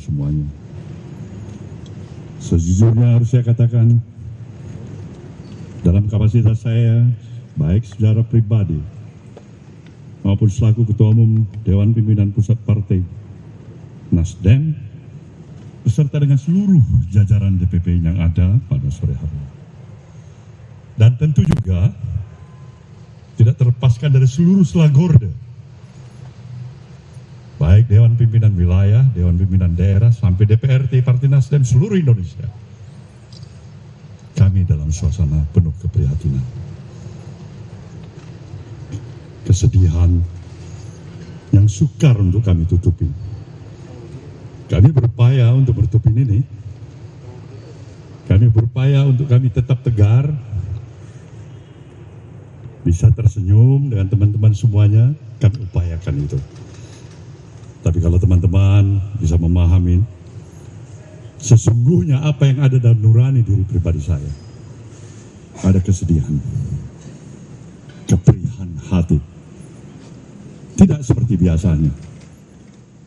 semuanya. Sejujurnya harus saya katakan, dalam kapasitas saya, baik secara pribadi maupun selaku Ketua Umum Dewan Pimpinan Pusat Partai Nasdem, beserta dengan seluruh jajaran DPP yang ada pada sore hari. Dan tentu juga tidak terlepaskan dari seluruh Selagorde, baik Dewan Pimpinan Wilayah, Dewan Pimpinan Daerah, sampai DPRD Partai Nasdem seluruh Indonesia. Kami dalam suasana penuh keprihatinan, kesedihan yang sukar untuk kami tutupi. Kami berupaya untuk menutupi ini. Kami berupaya untuk kami tetap tegar, bisa tersenyum dengan teman-teman semuanya. Kami upayakan itu. Tapi kalau teman-teman bisa memahami sesungguhnya apa yang ada dalam nurani diri pribadi saya, ada kesedihan, keperihan hati, tidak seperti biasanya.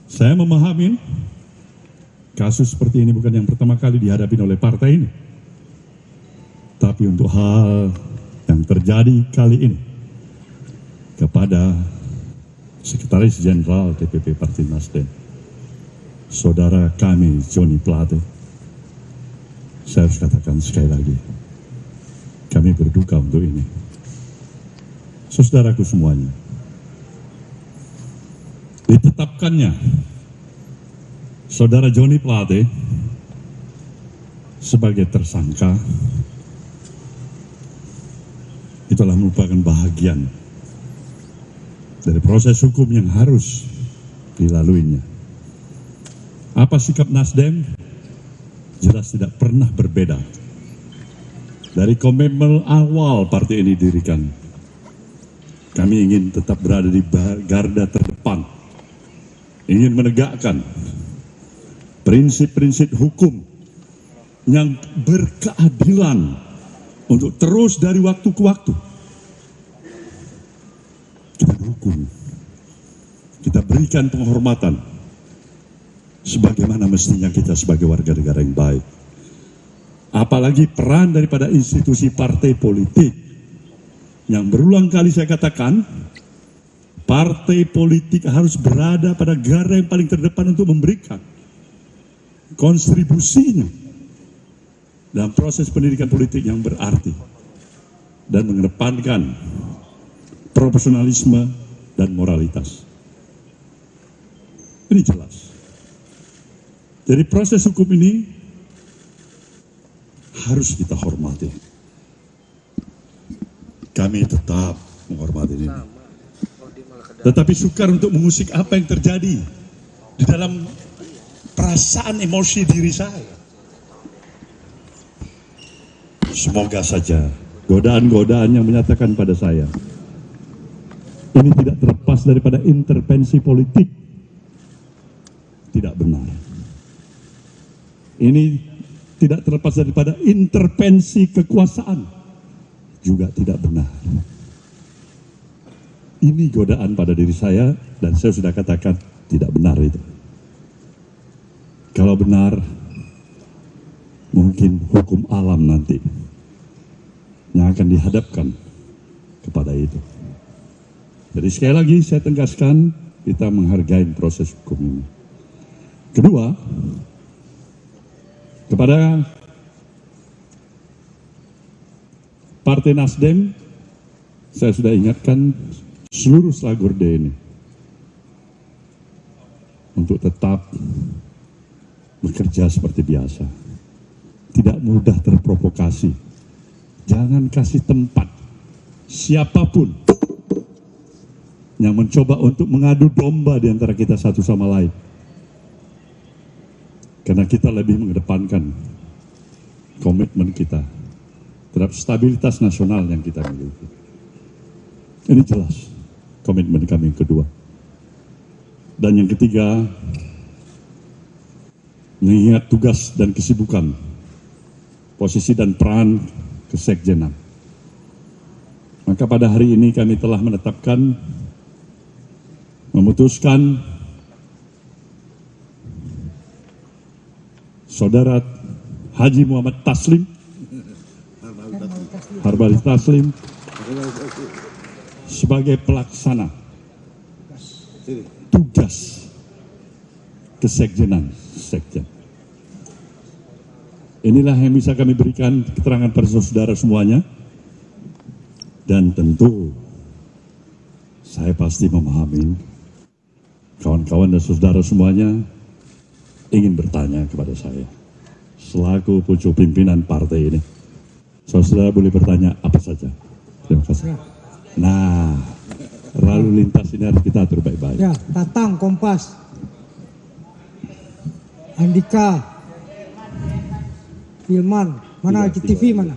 Saya memahami kasus seperti ini bukan yang pertama kali dihadapi oleh partai ini, tapi untuk hal yang terjadi kali ini kepada Sekretaris Jenderal DPP Partai Nasdem, saudara kami Joni Plate, saya harus katakan sekali lagi, kami berduka untuk ini. Saudaraku semuanya, ditetapkannya saudara Joni Plate sebagai tersangka itulah merupakan bahagian dari proses hukum yang harus dilaluinya. Apa sikap Nasdem? Jelas tidak pernah berbeda. Dari komitmen awal partai ini didirikan, kami ingin tetap berada di garda terdepan, ingin menegakkan prinsip-prinsip hukum yang berkeadilan untuk terus dari waktu ke waktu kita dukung, kita berikan penghormatan sebagaimana mestinya kita sebagai warga negara yang baik. Apalagi peran daripada institusi partai politik yang berulang kali saya katakan, partai politik harus berada pada garda yang paling terdepan untuk memberikan kontribusinya dalam proses pendidikan politik yang berarti dan mengedepankan profesionalisme dan moralitas. Ini jelas. Jadi proses hukum ini harus kita hormati. Kami tetap menghormati ini. Tetapi sukar untuk mengusik apa yang terjadi di dalam perasaan emosi diri saya. Semoga saja godaan-godaan yang menyatakan pada saya ini tidak terlepas daripada intervensi politik, tidak benar. Ini tidak terlepas daripada intervensi kekuasaan, juga tidak benar. Ini godaan pada diri saya dan saya sudah katakan tidak benar itu. Kalau benar, mungkin hukum alam nanti yang akan dihadapkan kepada itu. Jadi sekali lagi saya tegaskan, kita menghargai proses hukum ini. Kedua, kepada Partai Nasdem, saya sudah ingatkan seluruh Selagorde ini untuk tetap bekerja seperti biasa. Tidak mudah terprovokasi. Jangan kasih tempat siapapun yang mencoba untuk mengadu domba di antara kita satu sama lain. Karena kita lebih mengedepankan komitmen kita terhadap stabilitas nasional yang kita miliki. Ini jelas komitmen kami yang kedua. Dan yang ketiga, mengingat tugas dan kesibukan, posisi dan peran kesekjenan. Maka pada hari ini kami telah memutuskan Saudara Haji Muhammad Taslim, Harbalis Taslim, sebagai pelaksana tugas kesekjenan sekjen. Inilah yang bisa kami berikan keterangan pada saudara semuanya, dan tentu saya pasti memahami kawan-kawan dan saudara semuanya ingin bertanya kepada saya selaku pucuk pimpinan partai ini. Saudara boleh bertanya apa saja. Terima kasih. Nah, lalu lintas ini harus kita atur baik-baik. Ya, Tatang, Kompas, Andika, Hilman, mana GTV mana?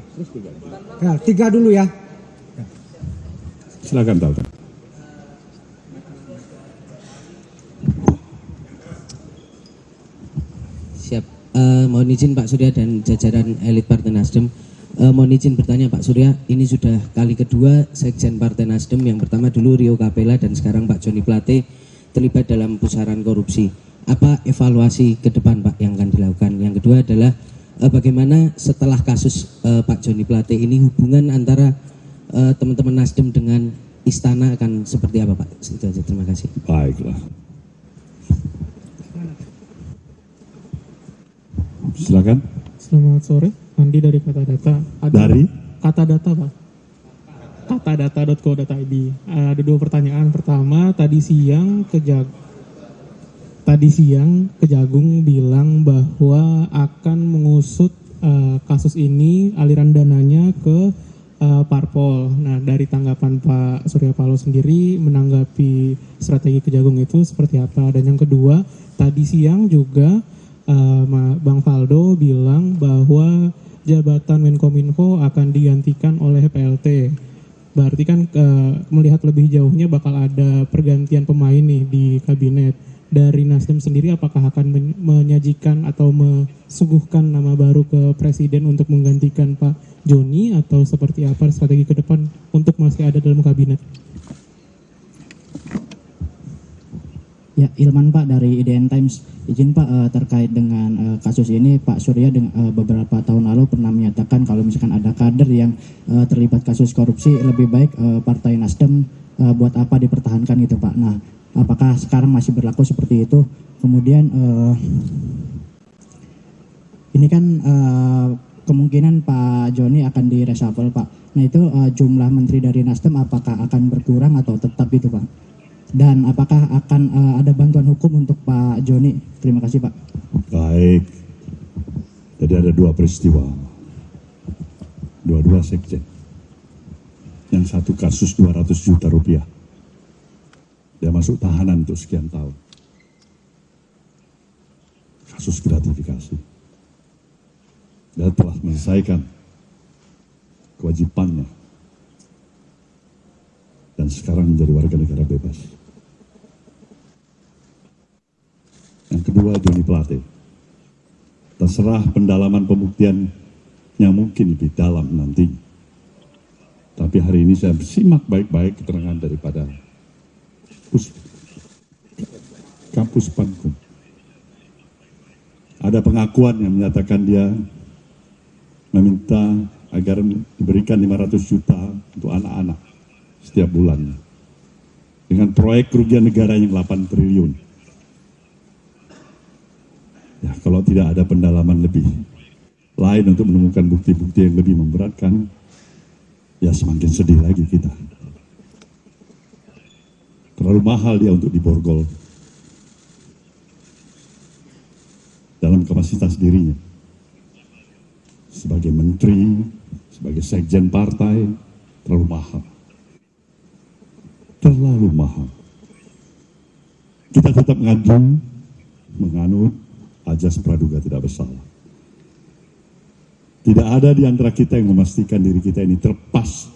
Ya, 3 dulu ya. Silakan Tatang. Siap. Mohon izin Pak Surya dan jajaran elit Partai Nasdem. Mohon izin bertanya Pak Surya, ini sudah kali kedua Sekjen Partai Nasdem, yang pertama dulu Rio Capella dan sekarang Pak Joni Plate terlibat dalam pusaran korupsi. Apa evaluasi ke depan Pak yang akan dilakukan? Yang kedua adalah bagaimana setelah kasus Pak Joni Plate ini hubungan antara teman-teman Nasdem dengan istana akan seperti apa Pak? Itu aja, terima kasih. Baiklah. Silakan. Selamat sore, Andi dari Kata Data. Dari? Kata Data Pak. Katadata.co.id. Ada 2 pertanyaan. Pertama, tadi siang Kejagung bilang bahwa akan mengusut kasus ini, aliran dananya ke parpol. Nah, dari tanggapan Pak Surya Paloh sendiri menanggapi strategi Kejagung itu seperti apa? Dan yang kedua, tadi siang juga Bang Faldo bilang bahwa jabatan Menkominfo akan digantikan oleh PLT. Berarti kan melihat lebih jauhnya bakal ada pergantian pemain nih di kabinet. Dari Nasdem sendiri apakah akan menyajikan atau mesuguhkan nama baru ke Presiden untuk menggantikan Pak Joni, atau seperti apa strategi ke depan untuk masih ada dalam kabinet? Ya, Ilman Pak dari IDN Times. Izin Pak, terkait dengan kasus ini, Pak Surya beberapa tahun lalu pernah menyatakan kalau misalkan ada kader yang terlibat kasus korupsi, lebih baik Partai Nasdem buat apa dipertahankan gitu Pak. Nah, apakah sekarang masih berlaku seperti itu? Kemudian ini kan kemungkinan Pak Joni akan di-reshuffle Pak. Nah itu jumlah menteri dari Nasdem apakah akan berkurang atau tetap itu Pak? Dan apakah akan ada bantuan hukum untuk Pak Joni? Terima kasih Pak. Baik. Jadi ada 2 peristiwa. Dua-dua sekjen. Yang satu kasus 200 juta rupiah. Dia masuk tahanan untuk sekian tahun. Kasus gratifikasi. Dia telah menyelesaikan kewajibannya. Dan sekarang menjadi warga negara bebas. Yang kedua, Joni Plate. Terserah pendalaman pembuktian yang mungkin lebih dalam nanti. Tapi hari ini saya bersimak baik-baik keterangan daripada kampus Pankum. Ada pengakuan yang menyatakan dia meminta agar diberikan 500 juta untuk anak-anak setiap bulannya. Dengan proyek kerugian negara yang 8 triliun. Ya, kalau tidak ada pendalaman lebih lain untuk menemukan bukti-bukti yang lebih memberatkan, ya semakin sedih lagi kita. Terlalu mahal dia untuk diborgol dalam kapasitas dirinya. Sebagai menteri, sebagai sekjen partai, terlalu mahal. Terlalu mahal. Kita tetap menganut ajas praduga tidak bersalah. Tidak ada di antara kita yang memastikan diri kita ini terlepas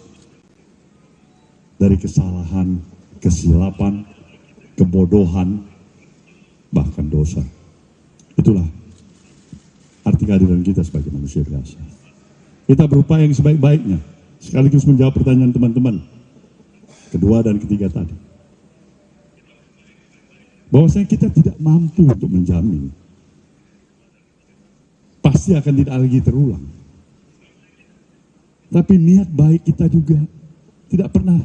dari kesalahan, kesilapan, kebodohan, bahkan dosa. Itulah arti kehadiran kita sebagai manusia biasa. Kita berupaya yang sebaik-baiknya, sekaligus menjawab pertanyaan teman-teman kedua dan ketiga tadi. Bahwasanya kita tidak mampu untuk menjamin pasti akan tidak lagi terulang. Tapi niat baik kita juga tidak pernah